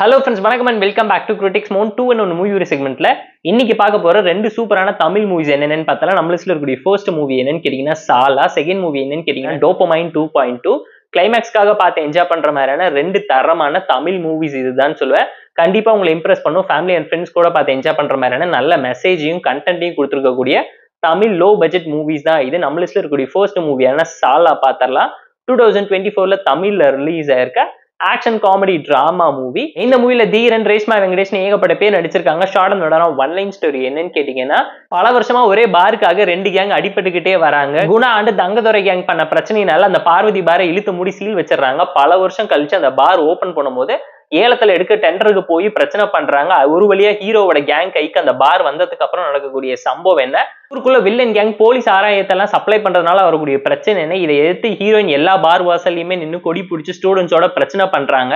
Hello friends, வணக்கம் and welcome back to Critics Mode 2 and 1 movie செக்மெண்ட்ல இன்னைக்கு பார்க்க போற ரெண்டு சூப்பரான தமிழ் மூவிஸ் என்னன்னு பார்த்தா நம்ம லிஸ்ட்ல இருக்கக்கூடிய ஃபர்ஸ்ட் மூவி என்னன்னு கேட்டீங்கன்னா சாலா, செகண்ட் மூவி என்னன்னு கேட்டீங்கன்னா டோபமைன் 2.2. கிளைமேக்ஸ்க்காக பார்த்து என்ஜாய் பண்ற மாதிரியான ரெண்டு தரமான தமிழ் மூவிஸ் இதுதான் சொல்லுவேன். கண்டிப்பா உங்களை இம்ப்ரெஸ் பண்ணும். ஃபேமிலி அண்ட் ஃப்ரெண்ட்ஸ் கூட பார்த்து என்ஜாய் பண்ற மாதிரியான நல்ல மெசேஜையும் கண்டென்ட்டையும் கொடுத்துருக்கக்கூடிய தமிழ் லோ பட்ஜெட் மூவிஸ் தான் இது. நம்ம லிஸ்ட்ல இருக்கக்கூடிய ஃபர்ஸ்ட் மூவியான சாலா பார்த்தரலாம். 2024ல தமிழ்ல ரிலீஸ் ஆயிருக்க ஆக்ஷன் காமெடி டிராமா மூவி. இந்த மூவில தீரன், ரேஷ்மா வெங்கடேஷ் ஏகப்பட்ட பேர் நடிச்சிருக்காங்க. Short and one line story என்னன்னு கேட்டீங்கன்னா, பல வருஷமா ஒரே பாருக்காக ரெண்டு கேங் அடிபட்டுக்கிட்டே வராங்க. குணா ஆண்டு தங்கதுரை கேங் பண்ண பிரச்சனையினால அந்த பார்வதி பாரை இழுத்து மூடி சீல் வச்சிடறாங்க. பல வருஷம் கழிச்சு அந்த பார் ஓபன் பண்ணும்போது ஏலத்துல எடுக்க டெண்டருக்கு போய் பிரச்சனை பண்றாங்க. ஒரு வழியா ஹீரோவோட கேங் கைக்கு அந்த பார் வந்ததுக்கு அப்புறம் நடக்கக்கூடிய சம்பவம் என்ன, ஊருக்குள்ள வில்லன் கேங் போலீஸ் ஆராயத்தெல்லாம் சப்ளை பண்றதுனால வரக்கூடிய பிரச்சனை என்ன, இதை எதிர்த்து ஹீரோயின் எல்லா பார் வாசல்லையுமே நின்று கொடி பிடிச்சி ஸ்டூடெண்ட்ஸோட பிரச்சனை பண்றாங்க.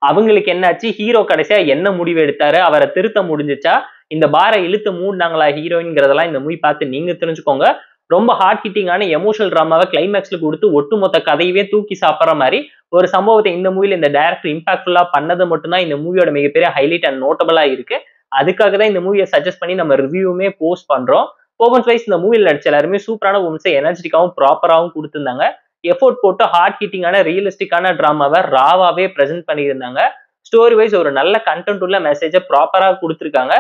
அவங்களுக்கு என்னாச்சு, ஹீரோ கடைசியா என்ன முடிவு எடுத்தாரு, அவரை திருத்த முடிஞ்சிச்சா, இந்த பாரை இழுத்து மூடினாங்களா ஹீரோயின்ங்கிறதெல்லாம் இந்த மூவி பார்த்து நீங்க தெரிஞ்சுக்கோங்க. ரொம்ப ஹார்ட் ஹிட்டிங்கான எமோஷனல் டிராமாவை கிளைமேக்ஸ்ல கொடுத்து ஒட்டுமொத்த கதையவே தூக்கி சாப்பிட்ற மாதிரி ஒரு சம்பவத்தை இந்த மூவில இந்த டைரக்டர் இம்பாக்ட்ஃபுல்லா பண்ணது மட்டும்தான் இந்த மூவியோட மிகப்பெரிய ஹைலைட் அண்ட் நோட்டபிளா இருக்கு. அதுக்காக தான் இந்த மூவியை சஜஸ்ட் பண்ணி நம்ம ரிவ்யூமே போஸ்ட் பண்றோம். பெர்ஃபார்மன்ஸ் வைஸ் இந்த மூவியில் நடிச்ச எல்லாருமே சூப்பரான பெர்ஃபார்மன்ஸை எனர்ஜெட்டிக்காவும் ப்ராப்பராகவும் கொடுத்திருந்தாங்க. எஃபோர்ட் போட்டு ஹார்ட் ஹிட்டிங்கான ரியலிஸ்டிக்கான டிராமாவை ராவாவே பிரசென்ட் பண்ணியிருந்தாங்க. ஸ்டோரி வைஸ் ஒரு நல்ல கண்டென்ட் உள்ள மெசேஜை ப்ராப்பரா கொடுத்துருக்காங்க.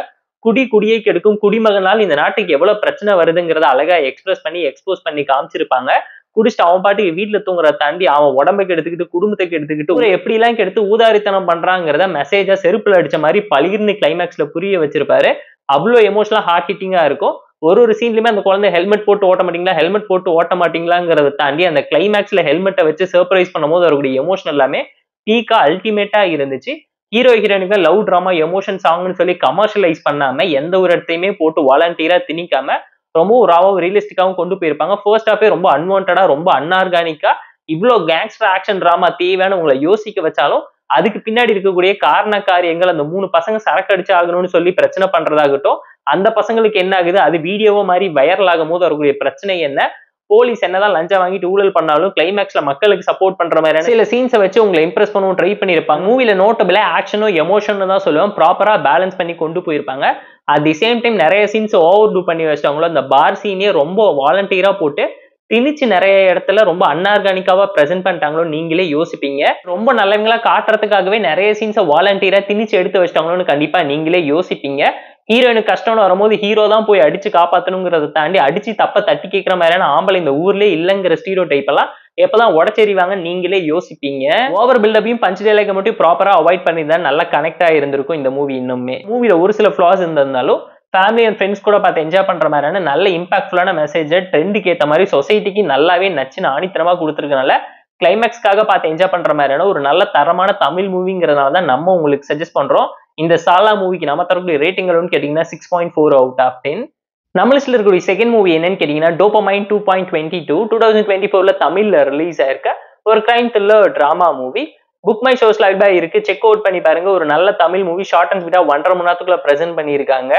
குடியை கெடுக்கும் குடிமகனால் இந்த நாட்டுக்கு எவ்வளவு பிரச்சனை வருதுங்கிறத அழகா எக்ஸ்போஸ் பண்ணி காமிச்சிருப்பாங்க. குடிச்சிட்டு அவன் பாட்டுக்கு வீட்டுல தூங்குறத தாண்டி அவன் உடம்புக்கு எடுத்துக்கிட்டு குடும்பத்துக்கு எடுத்துக்கிட்டு எப்படி எல்லாம் கெடுத்து ஊதாரித்தனம் பண்றாங்கிறத மெசேஜா செருப்புல அடிச்ச மாதிரி பளிர்னு கிளைமேக்ஸ்ல புரிய வச்சிருப்பாரு. அவ்வளோ எமோஷனலா ஹார்ட் ஹிட்டிங்கா இருக்கும். ஒரு சீன்லயுமே அந்த குழந்தை ஹெல்மெட் போட்டு ஓட்ட மாட்டீங்களாங்கிறத தாண்டி அந்த கிளைமேக்ஸ்ல ஹெல்மெட்டை வச்சு சர்ப்ரைஸ் பண்ணும்போது வரக்கூடிய எமோஷன் எல்லாமே பீக்கா அல்டிமேட்டா இருந்துச்சு. ஹீரோ ஹீரோயினுக்கு லவ் டிராமா எமோஷன் சாங்னு சொல்லி கமர்ஷியலைஸ் பண்ணாம எந்த ஒரு இடத்தையுமே போட்டு வாலண்டியரா திணிக்காம ரொம்பவும் ராவும் ரியலிஸ்டிக்காவும் கொண்டு போயிருப்பாங்க. ஃபர்ஸ்ட் ஹாஃபே ரொம்ப அன்வான்டா, ரொம்ப அன்ஆர்கானிக்கா இவ்வளோ கேங்ஸ்டர் ஆக்ஷன் டிராமா தேவையான உங்களை யோசிக்க வச்சாலும் அதுக்கு பின்னாடி இருக்கக்கூடிய காரண காரியங்கள், அந்த 3 பசங்க சரக்கு அடிச்சு ஆகணும்னு சொல்லி பிரச்சனை பண்றதாகட்டும், அந்த பசங்களுக்கு என்ன ஆகுது, அது வீடியோவோ மாதிரி வைரல் ஆகும் போது வரக்கூடிய பிரச்சனை என்ன, போலீஸ் என்னதான் லஞ்சம் வாங்கிட்டு ஊழல் பண்ணாலும் கிளைமேக்ஸ்ல மக்களுக்கு சப்போர்ட் பண்ற மாதிரியான சில சீன்ஸை வச்சு உங்களை இம்ப்ரெஸ் பண்ணவும் ட்ரை பண்ணிருப்பாங்க. மூவில நோட்டபிளா ஆக்ஷனும் எமோஷன் தான் சொல்லுவேன், ப்ராப்பரா பேலன்ஸ் பண்ணி கொண்டு போயிருப்பாங்க. அட் தி சேம் டைம் நிறைய சீன்ஸ் ஓவர் டூ பண்ணி வச்சிட்டாங்களோ, அந்த பார் சீனே ரொம்ப வாலண்டியரா போட்டு திணிச்சு நிறைய இடத்துல ரொம்ப அன்ஆர்கானிக்காவா பிரசென்ட் பண்ணிட்டாங்களோ நீங்களே யோசிப்பீங்க. ரொம்ப நல்லவங்களா காட்டுறதுக்காகவே நிறைய சீன்ஸை வாலண்டியரா திணிச்சு எடுத்து வச்சிட்டாங்களோன்னு கண்டிப்பா நீங்களே யோசிப்பீங்க. ஹீரோயினுக்கு கஷ்டம்னு வரும்போது ஹீரோ தான் போய் அடிச்சு காப்பாத்தணுங்கிறத தாண்டி அடிச்சு தப்ப தட்டி கேட்கிற மாதிரியான ஆம்பளை இந்த ஊர்லயே இல்லைங்கிற ஸ்டீரியோ டைப் எல்லாம் எப்பதான் உடச்செறிவாங்க நீங்களே யோசிப்பீங்க. ஓவர் பில்டப்பையும் பஞ்ச் டைலாக மட்டும் ப்ராப்பரா அவாய்ட் பண்ணியிருந்தா நல்லா கனெக்ட் ஆயிருந்திருக்கும் இந்த மூவி. இன்னுமே மூவில ஒரு சில ஃபிளாஸ் இருந்திருந்தாலும் ஃபேமிலி அண்ட் ஃப்ரெண்ட்ஸ் கூட பார்த்து என்ஜாய் பண்ற மாதிரியான நல்ல இம்பாக்ட்ஃபுல்லான மெசேஜை ட்ரெண்டுக்கு ஏற்ற மாதிரி சொசைட்டிக்கு நல்லாவே நச்சுன்னு ஆணித்தரமா கொடுத்துருக்கனால கிளைமேக்ஸ்க்காக பார்த்து என்ஜாய் பண்ற மாதிரியான ஒரு நல்ல தரமான தமிழ் மூவிங்கிறதுனால தான் நம்ம உங்களுக்கு சஜஸ்ட் பண்றோம். இந்த சாலா மூவிக்கு நம்ம தரக்கூடிய ரேட்டிங் கேட்டீங்கன்னா 6.4 out of 10. நம்ம லிஸ்ட்ல இருக்கக்கூடிய செகண்ட் மூவி என்னன்னு கேட்டீங்கன்னா டோபமைன் 2.22. 2024ல தமிழ்ல ரிலீஸ் ஆயிருக்க ஒரு கிரைம் த்ரில்லர் டிராமா மூவி. புக் மை ஷோஸ்ல இருக்கு, செக் அவுட் பண்ணி பாருங்க. ஒரு நல்ல தமிழ் மூவி, ஷார்ட் அண்ட் ஸ்வீட்டா 1.5 மணி நேரத்துக்குள்ள பிரசென்ட் பண்ணியிருக்காங்க.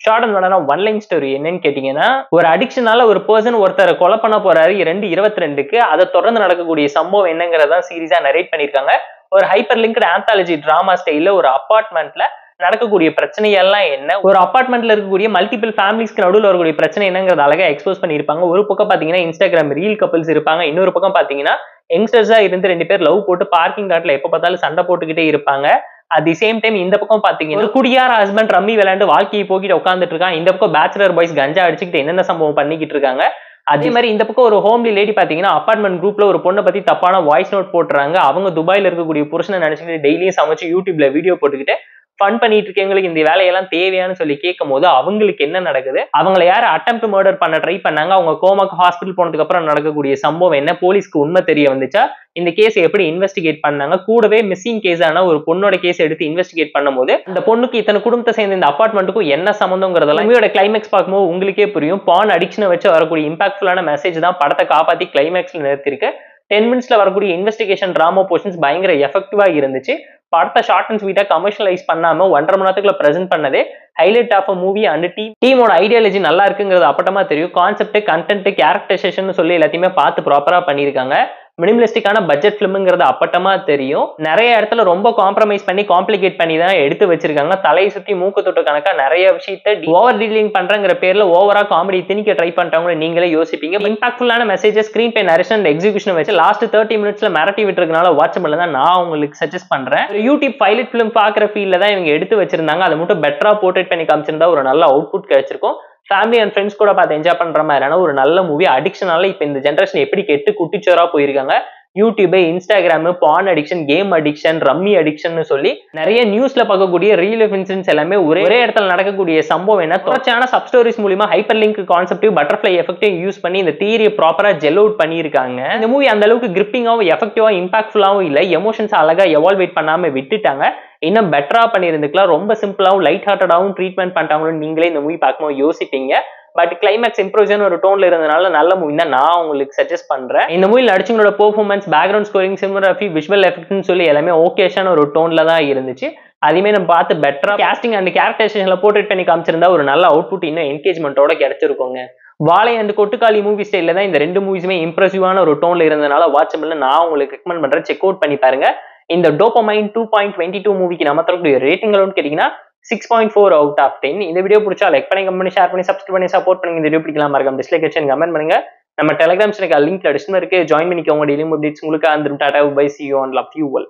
Short and one line story என்னன்னு கேட்டீங்கன்னா, ஒரு அடிக்ஷனால ஒரு பர்சன் ஒருத்தரை கொலை பண்ண போறாரு 2022க்கு. அதை தொடர்ந்து நடக்கக்கூடிய சம்பவம் என்னங்கிறதா சீரீஸா நரேட் பண்ணியிருக்காங்க. ஒரு ஹைப்பர் லிங்க்டு ஆந்தாலஜி டிராமா ஸ்டைல ஒரு அபார்ட்மெண்ட்ல நடக்கக்கூடிய பிரச்சனையெல்லாம் என்ன, ஒரு அபார்ட்மெண்ட்ல இருக்கக்கூடிய மல்டிபிள் ஃபேமிலிஸ்க்கு நடுவில் வரக்கூடிய பிரச்சனை என்னங்கிறத அழகா எக்ஸ்போஸ் பண்ணியிருப்பாங்க. ஒரு பக்கம் பாத்தீங்கன்னா இன்ஸ்டாகிராம் ரீல் கப்பிள்ஸ் இருப்பாங்க, இன்னொரு பக்கம் பாத்தீங்கன்னா யங்ஸ்டர்ஸா இருந்து 2 பேர் லவ் போட்டு பார்க்கிங் லாட்ல எப்ப பார்த்தாலும் சண்டை போட்டுக்கிட்டே இருப்பாங்க. அட் தி சேம் டைம் இந்த பக்கம் பாத்தீங்கன்னா ஒரு குடியார ஹஸ்பண்ட் ரம்மி விளையாண்டு வாழ்க்கையை போக்கிட்டு உட்காந்துட்டு இருக்கான். இந்த பக்கம் பேச்சுலர் பாய்ஸ் கஞ்சா அடிச்சுக்கிட்டு என்னென்ன சம்பவம் பண்ணிக்கிட்டு இருக்காங்க. அதே மாதிரி இந்த பக்கம் ஒரு ஹோம்லி லேடி பாத்தீங்கன்னா அபார்ட்மெண்ட் குரூப்ல ஒரு பொண்ணை பத்தி தப்பான வாய்ஸ் நோட் போட்டுறாங்க. அவங்க துபாயில இருக்கக்கூடிய புருஷனை நினைச்சுக்கிட்டு டெய்லியும் சமைச்சு யூடியூப்ல வீடியோ போட்டுக்கிட்டு ஃபன் பண்ணிட்டு இருக்கவங்களுக்கு இந்த வேலையெல்லாம் தேவையானு சொல்லி கேட்கும் போது அவங்களுக்கு என்ன நடக்குது, அவங்களை யாரு அட்டெம்ப்ட் மர்டர் பண்ண ட்ரை பண்ணாங்க, அவங்க கோமாக்கு ஹாஸ்பிட்டல் போனதுக்கு அப்புறம் நடக்கக்கூடிய சம்பவம் என்ன, போலீஸ்க்கு உண்மை தெரிய வந்துச்சா, இந்த கேஸ் எப்படி இன்வெஸ்டிகேட் பண்ணாங்க, கூடவே மிஸ்ஸிங் கேஸான ஒரு பொண்ணோட கேஸ் எடுத்து இன்வெஸ்டிகேட் பண்ணும்போது அந்த பொண்ணுக்கு இத்தனை குடும்பத்தை சேர்ந்த இந்த அபார்ட்மெண்ட்டுக்கும் என்ன சம்பந்தங்கிறதெல்லாம் மூவியோட கிளைமேக்ஸ் பார்க்கும்போது உங்களுக்கே புரியும். பான் அடிக்ஷனை வச்சு வரக்கூடிய இம்பாக்ட்ஃபுல்லான மெசேஜ் தான் படத்தை காப்பாத்தி கிளைமேக்ஸ்ல நிறுத்திருக்கு. 10 மினிட்ஸ்ல வரக்கூடிய இன்வெஸ்டிகேஷன் டிராமா போர்ஷன்ஸ் பயங்கர எஃபெக்டிவா இருந்துச்சு. படத்தை ஷார்ட் அண்ட் ஸ்வீட்டா கமர்ஷியலைஸ் பண்ணாம 1.5 மணி நேரத்துக்குள்ள பிரசென்ட் பண்ணதே ஹைலைட் ஆஃப் மூவி. அண்ட் டீமோட ஐடியாலஜி நல்லா இருக்குங்கிறது அப்பட்டமா தெரியும். கான்செப்ட், கண்டென்ட், கேரக்டரைசேஷன் சொல்லி எல்லாத்தையுமே பார்த்து ப்ராப்பரா பண்ணியிருக்காங்க. மினிமலிஸ்டிக்கான பட்ஜெட் பிலிம்ங்கிறது அப்பட்டமா தெரியும். நிறைய இடத்துல ரொம்ப காம்ப்ரமைஸ் பண்ணி காம்ப்ளிகேட் பண்ணி தான் எடுத்து வச்சிருக்காங்க. தலையை சுத்தி மூக்கு தொட்டு கணக்கா நிறைய விஷயத்த ஓவர் டீலிங் பண்றங்கிற பேர்ல ஓவரா காமெடி திணிக்க ட்ரை பண்றவங்க நீங்களே யோசிப்பீங்க. இம்பாக்ட்ஃபுல்லான மெசேஜஸ், ஸ்கிரீன் பே நரேஷன், எக்ஸிகியூஷன் வச்சு லாஸ்ட் 30 மினிட்ஸ்ல மிரட்டி விட்டுருக்கனால வாட்சபிள் தான் நான் உங்களுக்கு சஜஸ்ட் பண்றேன். யூடியூப் பைலட் பிலிம் பாக்குற ஃபீல்ல தான் இவங்க எடுத்து வச்சிருந்தாங்க. அதை மட்டும் பெட்டரா போர்ட்ரேட் பண்ணி காமிச்சிருந்தா ஒரு நல்ல அவுட்புட் கிடைச்சிருக்கும். ஃபேமிலி அண்ட் ஃப்ரெண்ட்ஸ் கூட பார்த்து என்ஜாய் பண்ற மாதிரியான ஒரு நல்ல மூவி. அடிக்ஷனால இப்ப இந்த ஜென்ரேஷன் எப்படி கெட்டு குட்டிச்சோரா போயிருக்காங்க. YouTube, Instagram, paan addiction, game addiction, rummy addiction சொல்லி நிறைய நியூஸ்ல பார்க்கக்கூடிய ரியல் லைஃப் இன்சிடென்ட்ஸ் எல்லாமே ஒரே இடத்துல நடக்கக்கூடிய சம்பவம் என்ன தொடர்ச்சியான சப் ஸ்டோரிஸ் மூலமா ஹைப்பர் லிங்க் கான்செப்டையும் பட்டர்ஃபிளை எஃபெக்டையும் யூஸ் பண்ணி இந்த தியரியை ப்ராப்பரா ஜெல் அவுட் பண்ணியிருக்காங்க. இந்த மூவி அந்த அளவுக்கு கிரிப்பிங்காவும் எஃபெக்டிவா இம்பாக்ட்ஃபுல்லாவும் இல்லை. எமோஷன்ஸ் அழகா எவால்வேட் பண்ணாம விட்டுட்டாங்க. இன்னும் பெட்டரா பண்ணியிருந்துக்கலாம். ரொம்ப சிம்பிளாவும் லைட் ஹார்ட்டடாவும் ட்ரீட்மெண்ட் பண்ணிட்டாங்கன்னு நீங்களே இந்த மூவி பார்க்கும்போது யோசிப்பீங்க. பட் கிளைமேக்ஸ் இம்ப்ரோஷன் ஒரு டோன்ல இருந்தனால நல்ல மூவி தான் நான் உங்களுக்கு சஜஸ்ட் பண்றேன். இந்த மூவில நடிச்சவங்களோட performance, background scoring, cinematography, visual எஃபெக்ட்னு சொல்லி எல்லாமே ஓகேஷான ஒரு டோன்ல தான் இருந்துச்சு. அதுமே நம்ம பார்த்து பெட்டரா கேஸ்டிங் அண்ட் கேரக்டரைசேஷன்ல போர்ட்ரேட் பண்ணி காமிச்சிருந்தா ஒரு நல்ல அவுட்புட் இன்னும் என்கேஜ்மெண்டோட கிடைச்சிருக்கோங்க. வாழை அண்ட் கொட்டுக்காளி மூவி ஸ்டைல தான் இந்த ரெண்டு மூவிஸுமே இம்ப்ரெசிவான ஒரு டோன்ல இருந்தனால வாட்சபிள்ல நான் உங்களுக்கு ரெக்கமெண்ட் பண்றேன். செக் அவுட் பண்ணி பாருங்க. இந்த டோபமைன் 2.22 மூவிக்கு நம்ம தரக்கூடிய ரேட்டிங் அளவுன்னு கேட்டீங்கன்னா 6.4 out of 10. இந்த வீடியோ பிடிச்சா லைக் பண்ணி, கமெண்ட் பண்ணி, ஷேர் பண்ணி, சப்ஸ்கிரைப் பண்ணி சப்போர்ட் பண்ணுங்க. இந்த வீடியோ பிடிக்கலாம் மறக்காம டிஸ்லைக் வச்சு கமெண்ட் பண்ணுங்க. நம்ம டெலிகிராம் சேனலுக்கு லிங்க் டிஸ்கிரிப்ஷன்ல இருக்கு. ஜாயின் பண்ணிக்கோங்க. டெய்லி அப்டேட்ஸ் உங்களுக்கு வந்துரும். Tata bye, see you and love you all.